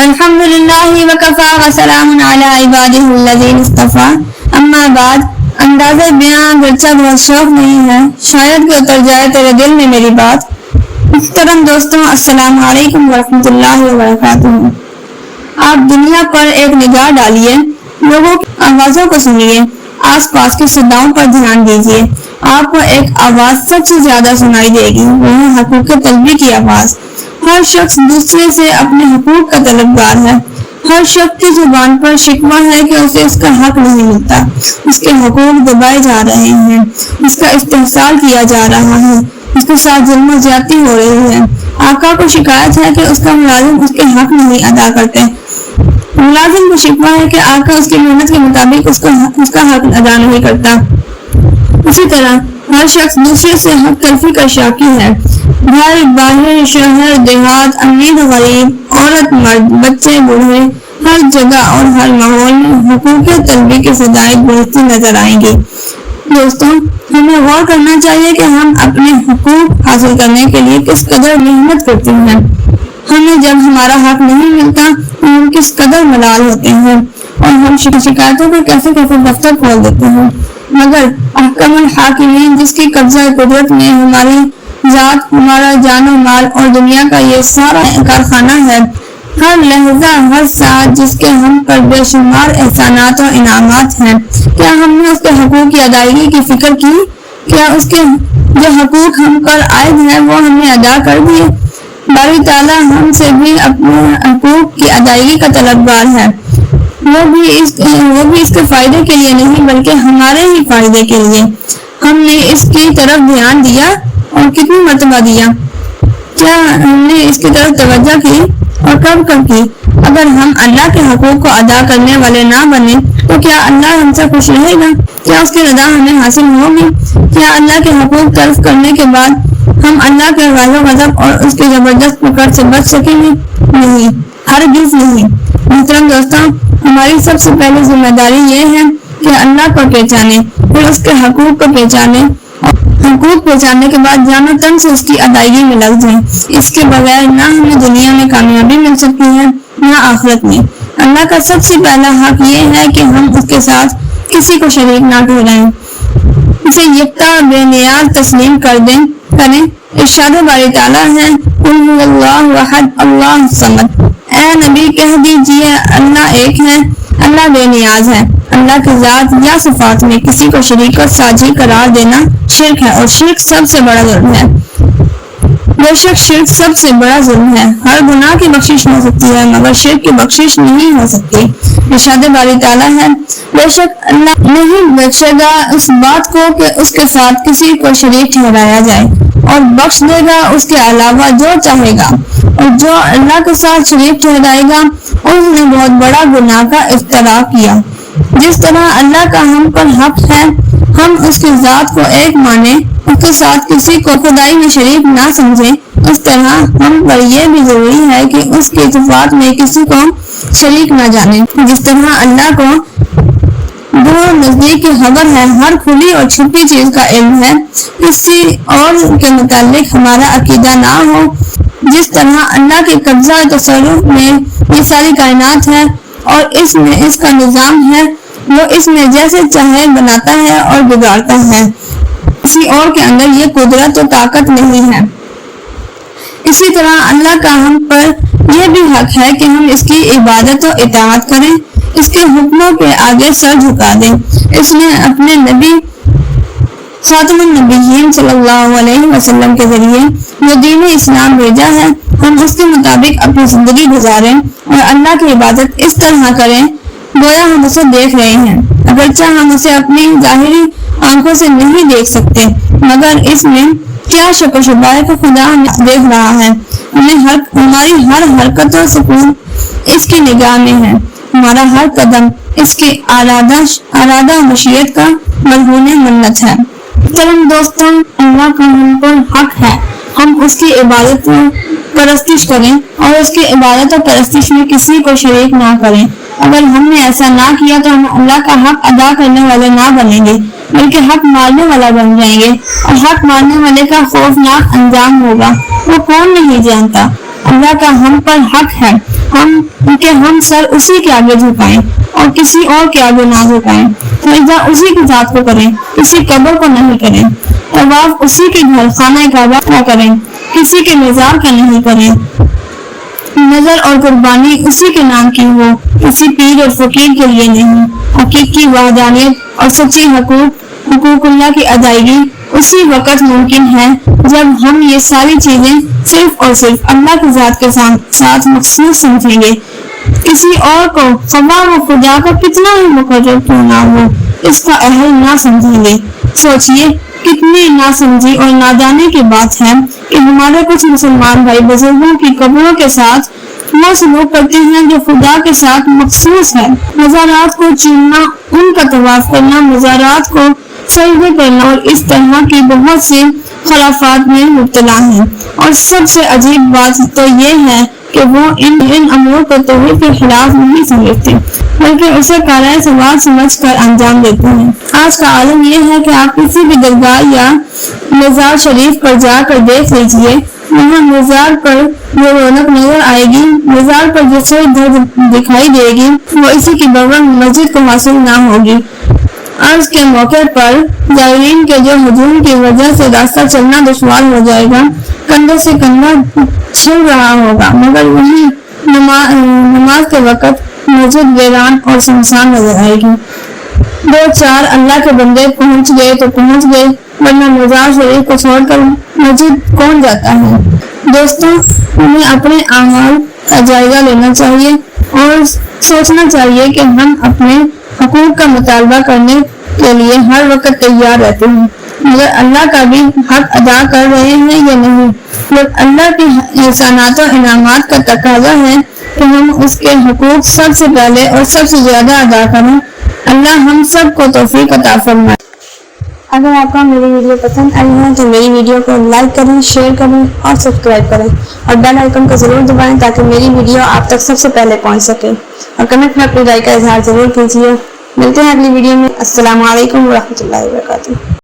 الحمدللہ وکفا وسلام علی عبادہ الذین اصطفیٰ، اما بعد۔ اندازہ بیاں گرچہ بہت شوق نہیں ہے، شاید کہ اتر جائے تیرے دل میں میری بات۔ محترم دوستوں، السلام علیکم ورحمۃ اللہ وبرکاتہ۔ آپ دنیا پر ایک نگاہ ڈالیے، لوگوں کی آوازوں کو سنیے، آس پاس کی صداؤں پر دھیان دیجیے۔ آپ کو ایک آواز سب سے زیادہ سنائی دے گی، وہ ہے حقوق طلبی کی آواز۔ ہر شخص دوسرے سے اپنے حقوق کا طلبگار ہے۔ ہر شخص کی زبان پر شکوہ ہے کہ اسے اس کا حق نہیں ملتا، اس کے حقوق دبائے جا رہے ہیں، اس کا استحصال کیا جا رہا ہے، اس کے ساتھ ظلم و زیادتی ہو رہی ہے۔ آقا کو شکایت ہے کہ اس کا ملازم اس کے حق نہیں ادا کرتے۔ ملازم کو شکوہ ہے کہ آقا اس کی محنت کے مطابق اس کا حق ادا نہیں کرتا۔ اسی طرح ہر شخص دوسرے سے حق تلفی کا شاکی ہے۔ گھر باہر، شہر دیہات، امیر غریب، عورت مرد، بچے بوڑھے، ہر جگہ اور ہر ماحول میں حقوق طلبی کی صدائیں گونجتی نظر آئیں گی۔ دوستوں، ہمیں غور کرنا چاہیے کہ ہم اپنے حقوق حاصل کرنے کے لیے کس قدر محنت کرتے ہیں۔ ہمیں جب ہمارا حق نہیں ملتا تو ہم کس قدر ملال ہوتے ہیں اور ہم شکایتوں پر کیسے دفتر کھول دیتے ہیں۔ مگر احکم الحاکمین، جس کی قبضہ قدرت میں ہماری ذات، ہمارا جان و مال اور دنیا کا یہ سارا کارخانہ ہے، ہر لحظہ ہر ساعت جس کے ہم پر بے شمار احسانات اور انعامات ہیں، کیا ہم نے اس کے حقوق کی ادائیگی کی فکر کی؟ کیا اس کے جو حقوق ہم پر عائد ہیں وہ ہم نے ادا کر دیے؟ باری تعالیٰ ہم سے بھی اپنے حقوق کی ادائیگی کا طلبگار ہے، وہ بھی اس کے فائدے کے لیے نہیں بلکہ ہمارے ہی فائدے کے لیے۔ ہم نے اس کی طرف دھیان دیا اور کتنی مرتبہ دیا؟ کیا ہم نے اس کی طرف توجہ کی اور کب کی؟ اگر ہم اللہ کے حقوق کو ادا کرنے والے نہ بنے تو کیا اللہ ہم سے خوش رہے گا؟ کیا اس کی رضا ہمیں حاصل ہوگی؟ کیا اللہ کے حقوق تلف کرنے کے بعد ہم اللہ کے غضب اور اس کی زبردست پکڑ سے بچ سکیں گے؟ نہیں، ہرگز نہیں۔ محترم دوستوں، ہماری سب سے پہلی ذمہ داری یہ ہے کہ اللہ کو پہچانے، پھر اس کے حقوق کو پہچانے، حقوق پہچاننے کے بعد جان و تن سے اس کی ادائیگی میں لگ جائیں۔ اس کے بغیر نہ ہمیں دنیا میں کامیابی مل سکتی ہے نہ آخرت میں۔ اللہ کا سب سے پہلا حق یہ ہے کہ ہم اس کے ساتھ کسی کو شریک نہ ٹھہرائیں، اسے یکتا اور بے نیاز تسلیم کریں۔ ارشاد باری تعالیٰ ہے، قل هو اللہ احد اللہ الصمد۔ اے نبی کہہ دیجئے اللہ ایک ہے، اللہ بے نیاز ہے۔ اللہ کی ذات یا صفات میں کسی کو شریک اور ساجی قرار دینا شرک ہے، اور شرک سب سے بڑا ظلم ہے۔ بے شک شرک سب سے بڑا ظلم ہے۔ ہر گناہ کی بخشش ہو سکتی ہے مگر شرک کی بخشش نہیں ہو سکتی۔ ارشاد باری تعالیٰ ہے، بے شک اللہ نہیں بخشے گا اس بات کو کہ اس کے ساتھ کسی کو شریک ٹھہرایا جائے، اور بخش دے گا اس کے علاوہ جو چاہے گا، اور جو اللہ کے ساتھ شریک ٹھہرائے گا اس نے بہت بڑا گناہ کا ارتکاب کیا۔ جس طرح اللہ کا ہم پر حق ہے ہم اس کی ذات کو ایک مانیں، اس کے ساتھ کسی کو خدائی میں شریک نہ سمجھیں، اس طرح ہم پر یہ بھی ضروری ہے کہ اس کی صفات میں کسی کو شریک نہ جانیں۔ جس طرح اللہ کو دور نزدیک کی خبر ہے، ہر کھلی اور چھپی چیز کا علم ہے، کسی اور کے متعلق ہمارا عقیدہ نہ ہو، جس طرح اللہ کے قبضہ تصرف میں یہ ساری کائنات ہے اور اس میں اس کا نظام ہے، وہ اس میں جیسے چاہے بناتا ہے اور بگاڑتا ہے، کسی اور کے اندر یہ قدرت و طاقت نہیں ہے۔ اسی طرح اللہ کا ہم پر یہ بھی حق ہے کہ ہم اس کی عبادت و اطاعت کریں، اس کے حکموں کے آگے سر جھکا دیں۔ اس نے اپنے نبی خاتم النبیین صلی اللہ علیہ وسلم کے ذریعے جو دین اسلام بھیجا ہے، ہم اس کے مطابق اپنی زندگی گزاریں اور اللہ کی عبادت اس طرح کریں گویا ہم اسے دیکھ رہے ہیں، اگرچہ ہم اسے اپنی ظاہری آنکھوں سے نہیں دیکھ سکتے، مگر اس میں کیا شک و شبہ ہے کہ خدا ہمیں دیکھ رہا ہے۔ ہماری ہر حرکت و سکون اس کی نگاہ میں ہے، ہمارا ہر قدم اس کی ارادہ مشیت کا مرہون منت ہے۔ محترم دوستوں، اللہ کا ہم پر حق ہے ہم اس کی عبادت و پرستش کریں اور اس کی عبادت و پرستش میں کسی کو شریک نہ کریں۔ اگر ہم نے ایسا نہ کیا تو ہم اللہ کا حق ادا کرنے والے نہ بنیں گے بلکہ حق مارنے والا بن جائیں گے، اور حق مارنے والے کا خوفناک انجام ہوگا، وہ کون نہیں جانتا۔ اللہ کا ہم پر حق ہے ہم ان کہ ہم سر اسی کے آگے جھکائیں اور کسی اور کے آگے نہ جھکائیں، سجدہ اسی کی ذات کو کریں، کسی قبر کو نہیں کریں، طواف اسی کے گھر خانہ کعبہ نہ کریں، کسی کے مزار کا نہیں کریں، نظر اور قربانی اسی کے نام کی ہو، کسی پیر اور فقیر کے لیے نہیں، حقیقی وحدانیت اور سچی حقوق اللہ کی ادائیگی اسی وقت ممکن ہے جب ہم یہ ساری چیزیں صرف اور صرف اللہ کی ذات کے ساتھ مخصوص سمجھیں گے، کسی اور کو خواہ وہ خدا کا کتنا ہی مقرر کیوں نہ ہو اس کا اہل نہ سمجھیں گے۔ سوچئے کتنی ناسمجھی اور نادانی کی بات ہے کہ ہمارے کچھ مسلمان بھائی بزرگوں کی قبروں کے ساتھ وہ سلوک کرتے ہیں جو خدا کے ساتھ مخصوص ہے۔ مزارات کو چومنا، ان کا طواف کرنا، مزارات کو سجدے کرنا اور اس طرح کی بہت سی خرافات میں مبتلا ہیں، اور سب سے عجیب بات تو یہ ہے کہ وہ ان امور کو توحید کے خلاف نہیں سمجھتے بلکہ اسے کارۂ ثواب سمجھ کر انجام دیتے ہیں۔ آج کا عالم یہ ہے کہ آپ کسی بھی درگاہ یا مزار شریف پر جا کر دیکھ لیجئے، وہاں مزار پر جو رونق نظر آئے گی، مزار پر جو سوچ درد دکھائی دے گی، وہ اسی کی بغیر مسجد کو حاصل نہ ہوگی۔ عرض کے موقع پر زائرین کے جو ہجوم کی وجہ سے راستہ چلنا دشوار ہو جائے گا، کندھے سے کندھا چھل رہا ہوگا، مگر وہیں نماز کے وقت مسجد ویران اور سنسان نظر آئے گی۔ دو چار اللہ کے بندے پہنچ گئے تو پہنچ گئے، ورنہ مزار شریف کو چھوڑ کر مسجد کون جاتا ہے؟ دوستوں، ہمیں اپنے اعمال کا جائزہ لینا چاہیے اور سوچنا چاہیے کہ ہم اپنے حقوق کا مطالبہ کرنے کے لیے ہر وقت تیار رہتے ہیں، مگر اللہ کا بھی حق ادا کر رہے ہیں یا نہیں۔ جب اللہ کے احسانات و انعامات کا تقاضا ہے کہ ہم اس کے حقوق سب سے پہلے اور سب سے زیادہ ادا کریں۔ اللہ ہم سب کو توفیق عطا فرمائے۔ اگر آپ کو میری ویڈیو پسند آئی ہے تو میری ویڈیو کو لائک کریں، شیئر کریں اور سبسکرائب کریں، اور بیل آئیکن کو ضرور دبائیں تاکہ میری ویڈیو آپ تک سب سے پہلے پہنچ سکے، اور کمنٹ میں اپنی رائے کا اظہار ضرور کیجیے۔ ملتے ہیں اگلی ویڈیو میں۔ السلام علیکم ورحمۃ اللہ وبرکاتہ۔